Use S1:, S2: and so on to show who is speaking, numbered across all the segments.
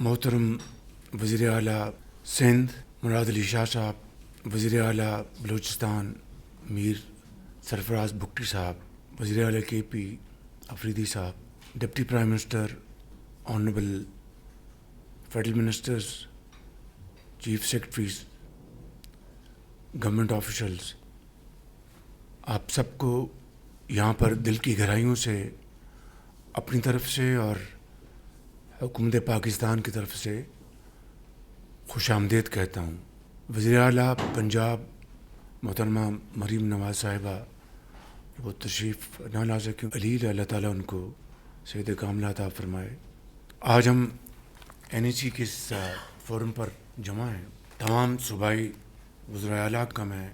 S1: محترم وزیر اعلیٰ سندھ مراد علی شاہ صاحب، وزیر اعلیٰ بلوچستان میر سرفراز بگٹی صاحب، وزیر اعلیٰ کے پی افریدی صاحب، deputy prime minister, honourable federal ministers, chief secretaries, government officials, آپ سب کو یہاں پر دل کی گہرائیوں سے اپنی طرف سے اور حکومت پاکستان کی طرف سے خوش آمدید کہتا ہوں۔ وزیر اعلیٰ پنجاب محترمہ مریم نواز صاحبہ وہ تشریف نہ لا سکیں، علیل اللہ تعالیٰ ان کو صحت کاملہ عطا فرمائے۔ آج ہم NEC کے اس فورم پر جمع ہیں۔ تمام صوبائی وزراء اعلیٰ کا میں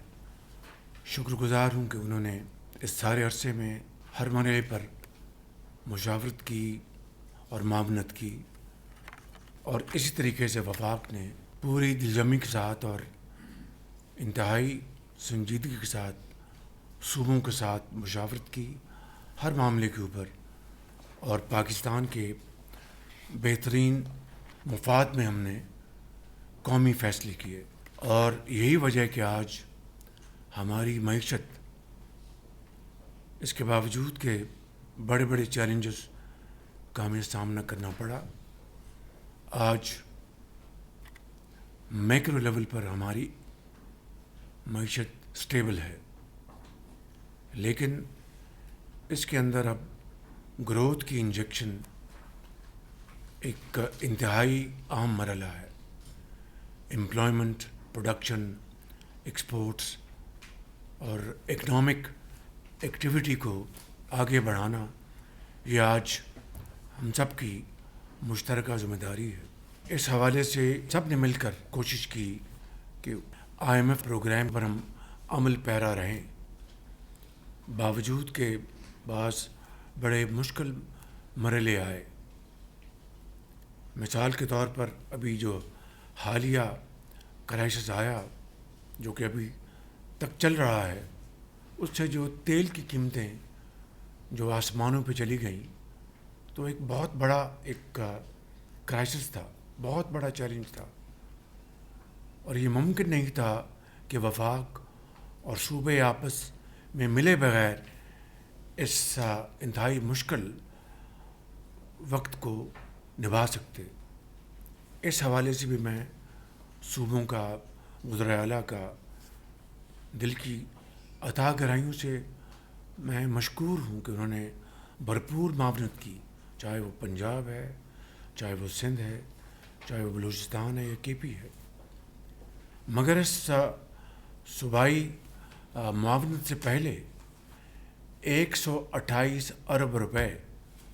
S1: شکر گزار ہوں کہ انہوں نے اس سارے عرصے میں ہر مرحلے پر مشاورت کی اور معاونت کی، اور اسی طریقے سے وفاق نے پوری دلجمی کے ساتھ اور انتہائی سنجیدگی کے ساتھ صوبوں کے ساتھ مشاورت کی ہر معاملے کے اوپر، اور پاکستان کے بہترین مفاد میں ہم نے قومی فیصلے کیے، اور یہی وجہ ہے کہ آج ہماری معیشت اس کے باوجود کہ بڑے بڑے چیلنجز کا ہمیں سامنا کرنا پڑا، آج میکرو لیول پر ہماری معیشت سٹیبل ہے، لیکن اس کے اندر اب گروتھ کی انجیکشن ایک انتہائی اہم مرحلہ ہے۔ امپلائمنٹ، پروڈکشن، ایکسپورٹس اور اکنامک ایکٹیویٹی کو آگے بڑھانا، یہ آج ہم سب کی مشترکہ ذمہ داری ہے۔ اس حوالے سے سب نے مل کر کوشش کی کہ IMF پروگرام پر ہم عمل پیرا رہیں، باوجود کہ بعض بڑے مشکل مرحلے آئے۔ مثال کے طور پر ابھی جو حالیہ کرائسس آیا، جو کہ ابھی تک چل رہا ہے، اس سے جو تیل کی قیمتیں جو آسمانوں پہ چلی گئیں، تو ایک بہت بڑا ایک کرائسس تھا، بہت بڑا چیلنج تھا، اور یہ ممکن نہیں تھا کہ وفاق اور صوبے آپس میں ملے بغیر اس انتہائی مشکل وقت کو نبھا سکتے۔ اس حوالے سے بھی میں صوبوں کا، وزراء اعلیٰ کا دل کی عطا گہرائیوں سے میں مشکور ہوں کہ انہوں نے بھرپور معاونت کی، چاہے وہ پنجاب ہے، چاہے وہ سندھ ہے، چاہے وہ بلوچستان ہے یا KP ہے۔ مگر اس صوبائی معاونت سے پہلے 128 ارب روپے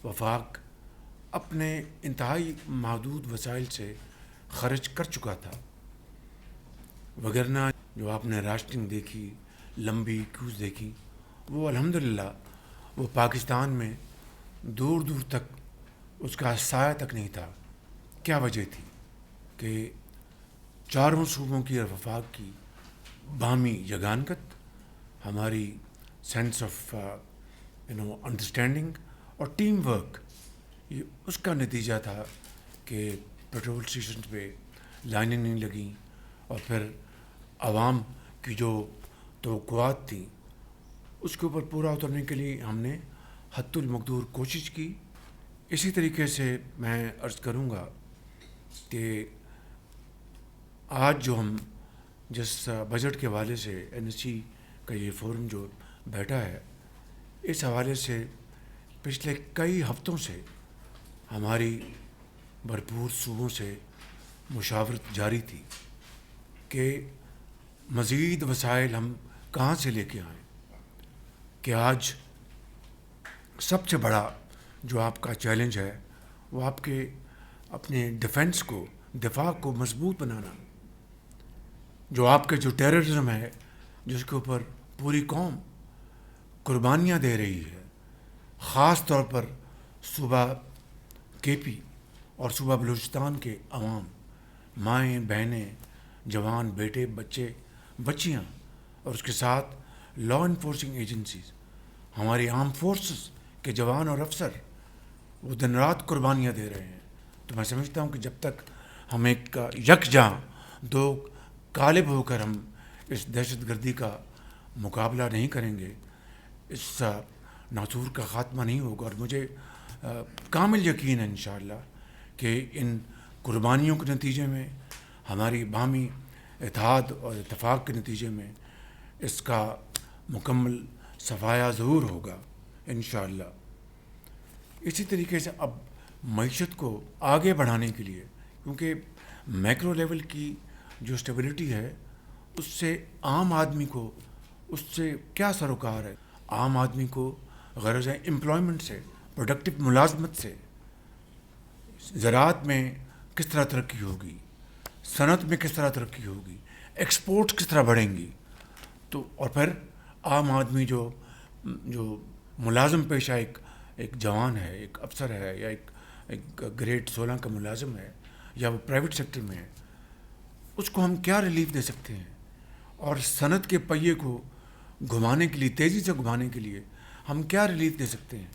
S1: وفاق اپنے انتہائی محدود وسائل سے خرچ کر چکا تھا، وگرنہ جو آپ نے راشننگ دیکھی، لمبی کیوز دیکھی، وہ الحمدللہ وہ پاکستان میں دور دور تک اس کا سایہ تک نہیں تھا۔ کیا وجہ تھی؟ کہ چاروں صوبوں کی اور وفاق کی باہمی یگانگت، ہماری سینس آف انڈرسٹینڈنگ اور ٹیم ورک، یہ اس کا نتیجہ تھا کہ پیٹرول اسٹیشن پہ لائنیں نہیں لگیں، اور پھر عوام کی جو توقعات تھیں اس کے اوپر پورا اترنے کے لیے ہم نے حد المقدور کوشش کی۔ اسی طریقے سے میں عرض کروں گا کہ آج جو ہم جس بجٹ کے حوالے سے NEC کا یہ فورم جو بیٹھا ہے، اس حوالے سے پچھلے کئی ہفتوں سے ہماری بھرپور صوبوں سے مشاورت جاری تھی کہ مزید وسائل ہم کہاں سے لے کے آئیں، کہ آج سب سے بڑا جو آپ کا چیلنج ہے وہ آپ کے اپنے ڈیفنس کو، دفاع کو مضبوط بنانا، جو آپ کے جو ٹیررزم ہے جس کے اوپر پوری قوم قربانیاں دے رہی ہے، خاص طور پر صوبہ KP اور صوبہ بلوچستان کے عوام، مائیں بہنیں، جوان بیٹے، بچے بچیاں، اور اس کے ساتھ لا انفورسنگ ایجنسیز، ہماری آرم فورسز کے جوان اور افسر، وہ دن رات قربانیاں دے رہے ہیں۔ تو میں سمجھتا ہوں کہ جب تک ہم ایک یکجاں دو غالب ہو کر ہم اس دہشت گردی کا مقابلہ نہیں کریں گے، اس ناصور کا خاتمہ نہیں ہوگا. اور مجھے کامل یقین ہے انشاءاللہ کہ ان قربانیوں کے نتیجے میں، ہماری باہمی اتحاد اور اتفاق کے نتیجے میں اس کا مکمل صفایا ظہور ہوگا انشاءاللہ. اسی طریقے سے اب معیشت کو آگے بڑھانے کے لیے، کیونکہ میکرو لیول کی جو اسٹیبلٹی ہے اس سے عام آدمی کو، اس سے کیا سروکار ہے؟ عام آدمی کو غرض ہے امپلائمنٹ سے، پروڈکٹیو ملازمت سے. زراعت میں کس طرح ترقی ہوگی، صنعت میں کس طرح ترقی ہوگی، ایکسپورٹس کس طرح بڑھیں گی. تو اور پھر عام آدمی جو ملازم پیشہ ایک جوان ہے، ایک افسر ہے، یا ایک گریڈ 16 کا ملازم ہے، یا وہ پرائیویٹ سیکٹر میں ہے، اس کو ہم کیا ریلیف دے سکتے ہیں؟ اور صنعت کے پہیے کو گھمانے کے لیے، تیزی سے گھمانے کے لیے ہم کیا ریلیف دے سکتے ہیں؟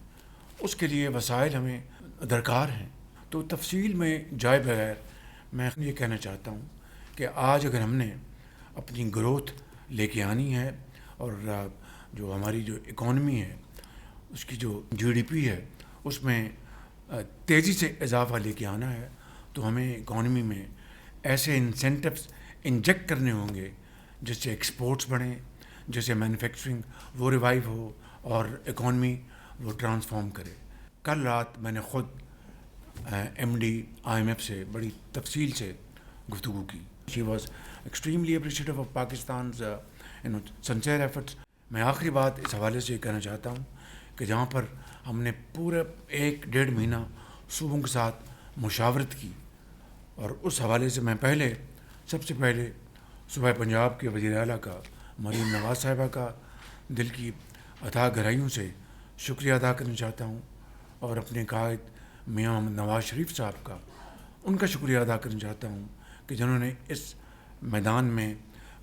S1: اس کے لیے وسائل ہمیں درکار ہیں. تو تفصیل میں جائے بغیر میں یہ کہنا چاہتا ہوں کہ آج اگر ہم نے اپنی گروتھ لے کے آنی ہے، اور جو ہماری جو اکانومی ہے، اس کی جو GDP ہے، اس میں تیزی سے اضافہ لے کے آنا ہے، تو ہمیں اکانومی میں ایسے انسینٹیوز انجیکٹ کرنے ہوں گے جس سے ایکسپورٹس بڑھیں، جس سے مینوفیکچرنگ وہ ریوائیو ہو اور اکانومی وہ ٹرانسفارم کرے. کل رات میں نے خود MD IMF سے بڑی تفصیل سے گفتگو کی. She was extremely appreciative of Pakistan's sincere efforts. میں آخری بات اس حوالے سے یہ کہنا چاہتا ہوں کہ جہاں پر ہم نے پورا 1-1.5 مہینہ صوبوں کے ساتھ مشاورت کی، اور اس حوالے سے میں سب سے پہلے صوبہ پنجاب کے وزیر اعلیٰ کا، مریم نواز صاحبہ کا دل کی اتھاہ گہرائیوں سے شکریہ ادا کرنا چاہتا ہوں، اور اپنے قائد میاں محمد نواز شریف صاحب کا، ان کا شکریہ ادا کرنا چاہتا ہوں کہ جنہوں نے اس میدان میں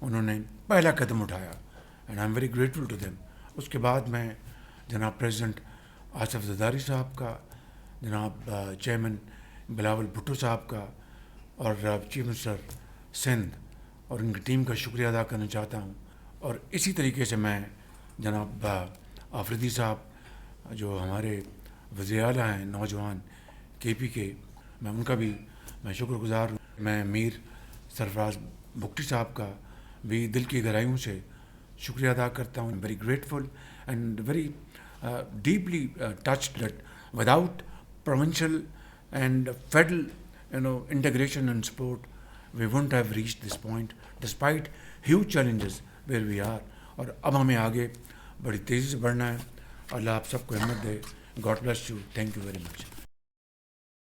S1: انہوں نے پہلا قدم اٹھایا، and I am very grateful to them. اس کے بعد میں جناب پریزیڈنٹ آصف زرداری صاحب کا، جناب چیئرمین بلاول بھٹو صاحب کا، اور چیف منسٹر سندھ اور ان کی ٹیم کا شکریہ ادا کرنا چاہتا ہوں. اور اسی طریقے سے میں جناب آفریدی صاحب جو ہمارے وزیر اعلیٰ ہیں نوجوان KP کے، میں ان کا بھی شکر گزار ہوں. میں میر سرفراز بگٹی صاحب کا بھی دل کی گہرائیوں سے شکریہ ادا کرتا ہوں. Very grateful and very deeply touched that without provincial and federal integration and support we wouldn't have reached this point despite huge challenges where we are. اور اب ہمیں آگے بڑی تیزی سے بڑھنا ہے. اللہ آپ سب کو ہمت دے. God bless you. Thank you very much.